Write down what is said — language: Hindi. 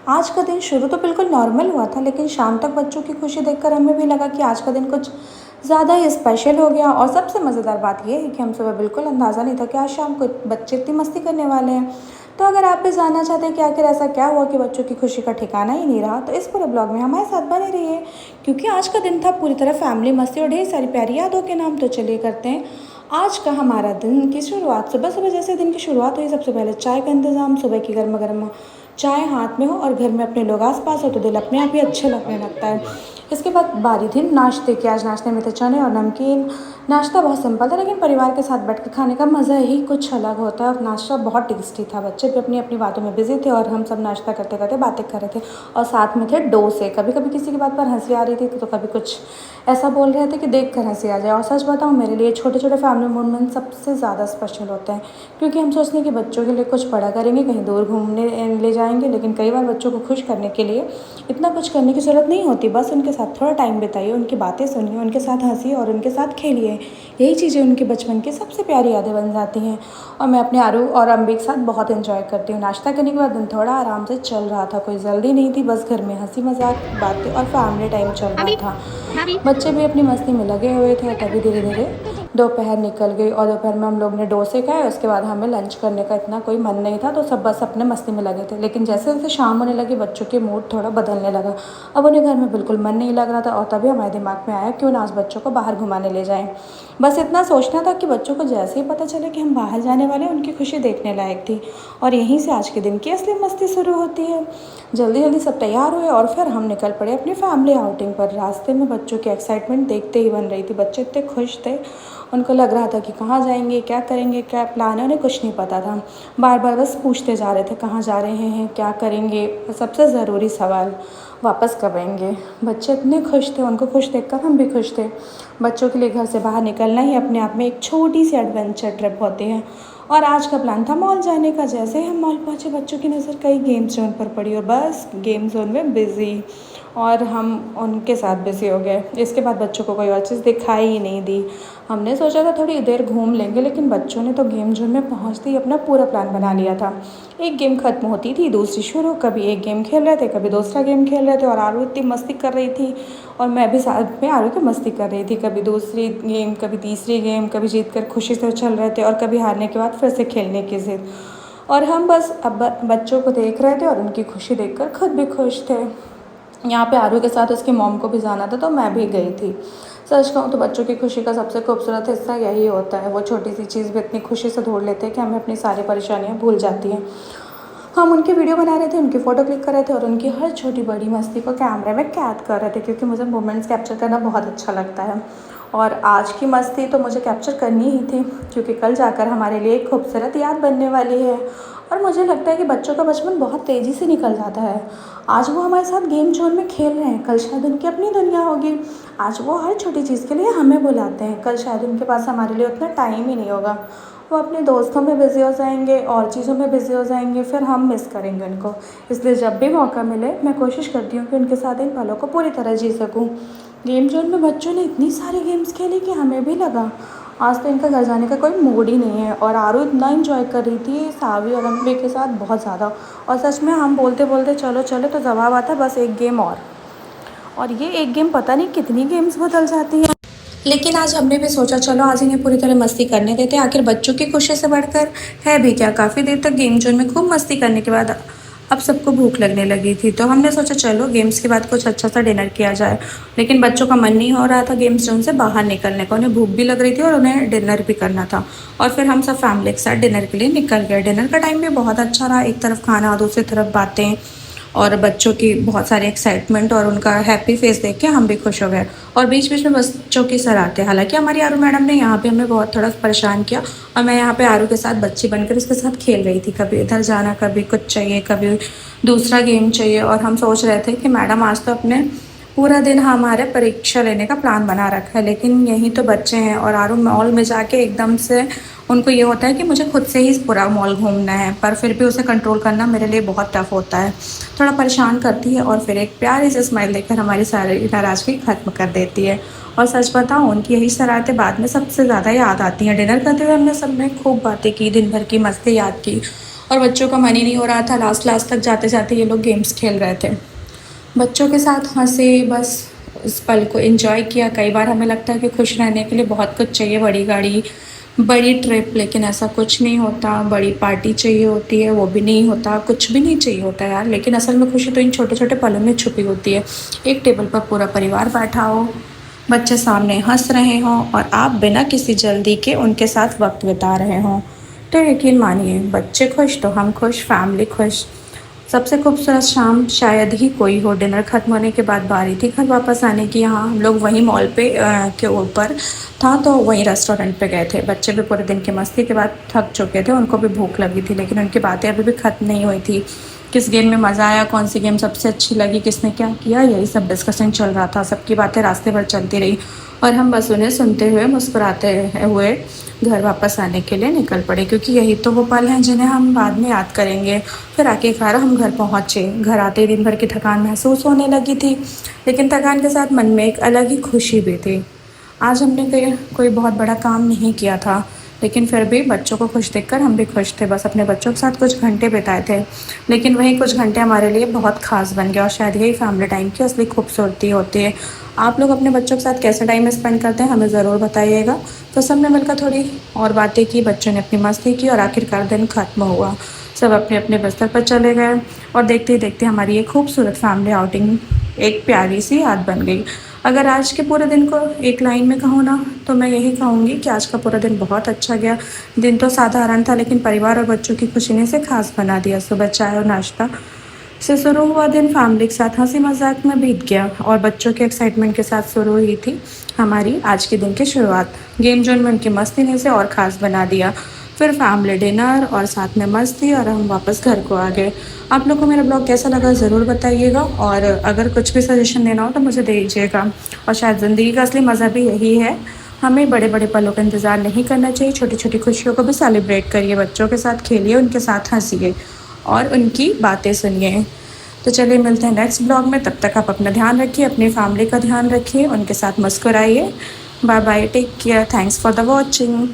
आज का दिन शुरू तो बिल्कुल नॉर्मल हुआ था, लेकिन शाम तक बच्चों की खुशी देखकर हमें भी लगा कि आज का दिन कुछ ज़्यादा ही स्पेशल हो गया। और सबसे मज़ेदार बात ये है कि हम सुबह बिल्कुल अंदाज़ा नहीं था कि आज शाम को बच्चे इतनी मस्ती करने वाले हैं। तो अगर आप भी जानना चाहते हैं कि आखिर ऐसा क्या हुआ कि बच्चों की खुशी का ठिकाना ही नहीं रहा, तो इस पूरे ब्लॉग में हमारे साथ बने रहिए, क्योंकि आज का दिन था पूरी तरह फैमिली, मस्ती और ढेर सारी प्यारी यादों के नाम। तो चलिए करते हैं आज का हमारा दिन की शुरुआत। सुबह सुबह जैसे दिन की शुरुआत हुई, सबसे पहले चाय का इंतज़ाम। सुबह की गर्मा गर्म चाय हाथ में हो और घर में अपने लोग आस-पास हो तो दिल अपने आप ही अच्छा लगने लगता है। इसके बाद बारी थी नाश्ते की। आज नाश्ते में थे चने और नमकीन। नाश्ता बहुत सिंपल था, लेकिन परिवार के साथ बैठ कर खाने का मज़ा ही कुछ अलग होता है और नाश्ता बहुत टेस्टी था। बच्चे भी अपनी अपनी बातों में बिज़ी थे और हम सब नाश्ता करते करते बातें कर रहे थे। और साथ में थे डोसे। कभी कभी किसी की बात पर हंसी आ रही थी तो कभी कुछ ऐसा बोल रहे थे कि देख कर हंसी आ जाए। और सच बताऊँ, मेरे लिए छोटे छोटे फैमिली मोमेंट सबसे ज़्यादा स्पेशल होते हैं, क्योंकि हम सोचते हैं कि बच्चों के लिए कुछ बड़ा करेंगे, कहीं दूर घूमने ले जाएंगे, लेकिन कई बार बच्चों को खुश करने के लिए इतना कुछ करने की ज़रूरत नहीं होती। बस उनके साथ थोड़ा टाइम बिताइए, उनकी बातें सुनिए, उनके साथ हंसिए और उनके साथ खेलिए। यही चीज़ें उनके बचपन की सबसे प्यारी यादें बन जाती हैं। और मैं अपने आरू और अम्बी के साथ बहुत एंजॉय करती हूँ। नाश्ता करने के बाद दिन थोड़ा आराम से चल रहा था, कोई जल्दी नहीं थी, बस घर में हंसी मजाक, बातें और फैमिली टाइम चल रहा था। बच्चे भी अपनी मस्ती में लगे हुए थे। तभी धीरे धीरे दोपहर निकल गई और दोपहर में हम लोग ने डोसे खाए। उसके बाद हमें लंच करने का इतना कोई मन नहीं था, तो सब बस अपने मस्ती में लगे थे। लेकिन जैसे जैसे शाम होने लगी, बच्चों के मूड थोड़ा बदलने लगा। अब उन्हें घर में बिल्कुल मन नहीं लग रहा था और तभी हमारे दिमाग में आया क्यों ना आज बच्चों को बाहर घुमाने ले जाएं। बस इतना सोचना था कि बच्चों को जैसे ही पता चले कि हम बाहर जाने वाले हैं, उनकी खुशी देखने लायक थी। और यहीं से आज के दिन की असली मस्ती शुरू होती है। जल्दी जल्दी सब तैयार हुए और फिर हम निकल पड़े अपनी फैमिली आउटिंग पर। रास्ते में बच्चों की एक्साइटमेंट देखते ही बन रही थी। बच्चे इतने खुश थे, उनको लग रहा था कि कहाँ जाएंगे, क्या करेंगे, क्या प्लान है, उन्हें कुछ नहीं पता था। बार बार बस पूछते जा रहे थे कहाँ जा रहे हैं, क्या करेंगे, और सबसे ज़रूरी सवाल, वापस कब आएंगे। बच्चे इतने खुश थे, उनको खुश देखकर हम भी खुश थे। बच्चों के लिए घर से बाहर निकलना ही अपने आप में एक छोटी सी एडवेंचर ट्रिप होती है। और आज का प्लान था मॉल जाने का। जैसे ही हम मॉल पहुँचे, बच्चों की नज़र कई गेम जोन पर पड़ी और बस गेम जोन में बिज़ी, और हम उनके साथ बिज़ी हो गए। इसके बाद बच्चों को कोई और चीज़ दिखाई ही नहीं दी। हमने सोचा था थोड़ी देर घूम लेंगे, लेकिन बच्चों ने तो गेम जोन में पहुँचते ही अपना पूरा प्लान बना लिया था। एक गेम ख़त्म होती थी दूसरी शुरू, कभी एक गेम खेल रहे थे, कभी दूसरा गेम खेल रहे थे। और आरू इतनी मस्ती कर रही थी और मैं भी साथ में आरू की मस्ती कर रही थी। कभी दूसरी गेम, कभी तीसरी गेम, कभी जीत कर खुशी से चल रहे थे और कभी हारने के बाद फिर से खेलने की ज़िद। और हम बस अब बच्चों को देख रहे थे और उनकी खुशी देखकर खुद भी खुश थे। यहाँ पे आरू के साथ उसकी मॉम को भी जाना था, तो मैं भी गई थी। सच कहूँ तो बच्चों की खुशी का सबसे खूबसूरत हिस्सा यही होता है, वो छोटी सी चीज़ भी इतनी खुशी से ढूंढ लेते हैं कि हमें अपनी सारी परेशानियाँ भूल जाती हैं। हम उनकी वीडियो बना रहे थे, उनकी फ़ोटो क्लिक कर रहे थे और उनकी हर छोटी बड़ी मस्ती को कैमरे में कैद कर रहे थे, क्योंकि मुझे मोमेंट्स कैप्चर करना बहुत अच्छा लगता है। और आज की मस्ती तो मुझे कैप्चर करनी ही थी, क्योंकि कल जाकर हमारे लिए एक खूबसूरत याद बनने वाली है। और मुझे लगता है कि बच्चों का बचपन बहुत तेज़ी से निकल जाता है। आज वो हमारे साथ गेम जोन में खेल रहे हैं, कल शायद उनकी अपनी दुनिया होगी। आज वो हर छोटी चीज़ के लिए हमें बुलाते हैं, कल शायद उनके पास हमारे लिए उतना टाइम ही नहीं होगा। वो अपने दोस्तों में बिज़ी हो जाएंगे और चीज़ों में बिज़ी हो जाएंगे, फिर हम मिस करेंगे उनको। इसलिए जब भी मौका मिले, मैं कोशिश करती हूँ कि उनके साथ इन पलों को पूरी तरह जी सकूँ। गेम जोन में बच्चों ने इतनी सारी गेम्स खेली कि हमें भी लगा आज तो इनका घर जाने का कोई मूड ही नहीं है। और आरू इतना एंजॉय कर रही थी सावी और अम्बे के साथ, बहुत ज़्यादा। और सच में हम बोलते बोलते चलो चलो तो जवाब आता बस एक गेम और ये एक गेम पता नहीं कितनी गेम्स बदल जाती है। लेकिन आज हमने भी सोचा चलो आज इन्हें पूरी तरह मस्ती करने देते हैं, आखिर बच्चों की खुशी से बढ़कर है भी क्या। काफ़ी देर तक गेम जोन में खूब मस्ती करने के बाद अब सबको भूख लगने लगी थी, तो हमने सोचा चलो गेम्स के बाद कुछ अच्छा सा डिनर किया जाए। लेकिन बच्चों का मन नहीं हो रहा था गेम्स जोन से बाहर निकलने का, उन्हें भूख भी लग रही थी और उन्हें डिनर भी करना था। और फिर हम सब फैमिली के साथ डिनर के लिए निकल गए। डिनर का टाइम भी बहुत अच्छा रहा, एक तरफ खाना, दूसरी तरफ बातें और बच्चों की बहुत सारी एक्साइटमेंट और उनका हैप्पी फेस देख के हम भी खुश हो गए। और बीच बीच में बच्चों की सराहतें, हालांकि हमारी आरू मैडम ने यहाँ पे हमें बहुत थोड़ा परेशान किया और मैं यहाँ पे आरू के साथ बच्ची बनकर उसके साथ खेल रही थी। कभी इधर जाना, कभी कुछ चाहिए, कभी दूसरा गेम चाहिए। और हम सोच रहे थे कि मैडम आज तो अपने पूरा दिन हमारे परीक्षा लेने का प्लान बना रखा है, लेकिन यही तो बच्चे हैं। और आरू मॉल में जाके एकदम से उनको ये होता है कि मुझे खुद से ही पूरा मॉल घूमना है, पर फिर भी उसे कंट्रोल करना मेरे लिए बहुत टफ होता है। थोड़ा परेशान करती है और फिर एक प्यारी सी स्माइल देकर हमारी सारी नाराज़गी ख़त्म कर देती है। और सच बताऊँ, उनकी यही शरारतें बाद में सबसे ज़्यादा याद आती हैं। डिनर करते हुए हमने सब ने खूब बातें की, दिन भर की मस्ती याद की और बच्चों का मन ही नहीं हो रहा था, लास्ट लास्ट तक जाते जाते ये लोग गेम्स खेल रहे थे। बच्चों के साथ हँसे, बस उस पल को एंजॉय किया। कई बार हमें लगता है कि खुश रहने के लिए बहुत कुछ चाहिए, बड़ी गाड़ी, बड़ी ट्रिप, लेकिन ऐसा कुछ नहीं होता। बड़ी पार्टी चाहिए होती है, वो भी नहीं होता, कुछ भी नहीं चाहिए होता यार। लेकिन असल में खुशी तो इन छोटे छोटे पलों में छुपी होती है। एक टेबल पर पूरा परिवार बैठा हो, बच्चे सामने हंस रहे हों और आप बिना किसी जल्दी के उनके साथ वक्त बिता रहे हों, तो यकीन मानिए बच्चे खुश तो हम खुश, फैमिली खुश। सबसे खूबसूरत शाम शायद ही कोई हो। डिनर ख़त्म होने के बाद बारी थी घर वापस आने की। यहाँ हम लोग वहीं मॉल पे के ऊपर था तो वहीं रेस्टोरेंट पे गए थे। बच्चे भी पूरे दिन की मस्ती के बाद थक चुके थे, उनको भी भूख लगी थी, लेकिन उनकी बातें अभी भी ख़त्म नहीं हुई थी। किस गेम में मज़ा आया, कौन सी गेम सबसे अच्छी लगी, किसने क्या किया, यही सब डिस्कशन चल रहा था। सबकी बातें रास्ते भर चलती रही और हम बस उन्हें सुनते हुए मुस्कुराते हुए घर वापस आने के लिए निकल पड़े, क्योंकि यही तो वो पल हैं जिन्हें हम बाद में याद करेंगे। फिर आखिरकार हम घर पहुँचे। घर आते ही दिन भर की थकान महसूस होने लगी थी, लेकिन थकान के साथ मन में एक अलग ही खुशी भी थी। आज हमने कोई बहुत बड़ा काम नहीं किया था, लेकिन फिर भी बच्चों को खुश देखकर हम भी खुश थे। बस अपने बच्चों के साथ कुछ घंटे बिताए थे, लेकिन वही कुछ घंटे हमारे लिए बहुत ख़ास बन गया और शायद यही फैमिली टाइम की असली खूबसूरती होती है। आप लोग अपने बच्चों के साथ कैसे टाइम स्पेंड करते हैं, हमें ज़रूर बताइएगा। तो सबने मिलकर थोड़ी और बातें की, बच्चों ने अपनी मस्ती की और आखिरकार दिन ख़त्म हुआ। सब अपने अपने बिस्तर पर चले गए और देखते ही देखते हमारी ये खूबसूरत फैमिली आउटिंग एक प्यारी सी याद बन गई। अगर आज के पूरे दिन को एक लाइन में कहूँ ना, तो मैं यही कहूँगी कि आज का पूरा दिन बहुत अच्छा गया। दिन तो साधारण था, लेकिन परिवार और बच्चों की खुशी ने इसे खास बना दिया। सुबह चाय और नाश्ता से शुरू हुआ दिन फैमिली के साथ हंसी मजाक में बीत गया और बच्चों के एक्साइटमेंट के साथ शुरू हुई थी हमारी आज के दिन की शुरुआत। गेम जोन में उनकी मस्ती ने इसे और ख़ास बना दिया। फिर फैमिली डिनर और साथ में मस्ती और हम वापस घर को आ गए। आप लोग को मेरा ब्लॉग कैसा लगा ज़रूर बताइएगा, और अगर कुछ भी सजेशन देना हो तो मुझे दे दीजिएगा। और शायद ज़िंदगी का असली मज़ा भी यही है, हमें बड़े बड़े पलों का इंतज़ार नहीं करना चाहिए, छोटी छोटी खुशियों को भी सेलिब्रेट करिए, बच्चों के साथ खेलिए, उनके साथ हंसिए और उनकी बातें सुनिए। तो चलिए मिलते हैं नेक्स्ट ब्लॉग में। तब तक आप अपना ध्यान रखिए, अपनी फैमिली का ध्यान रखिए, उनके साथ मुस्कुराइए। Bye bye, take care, thanks for the watching.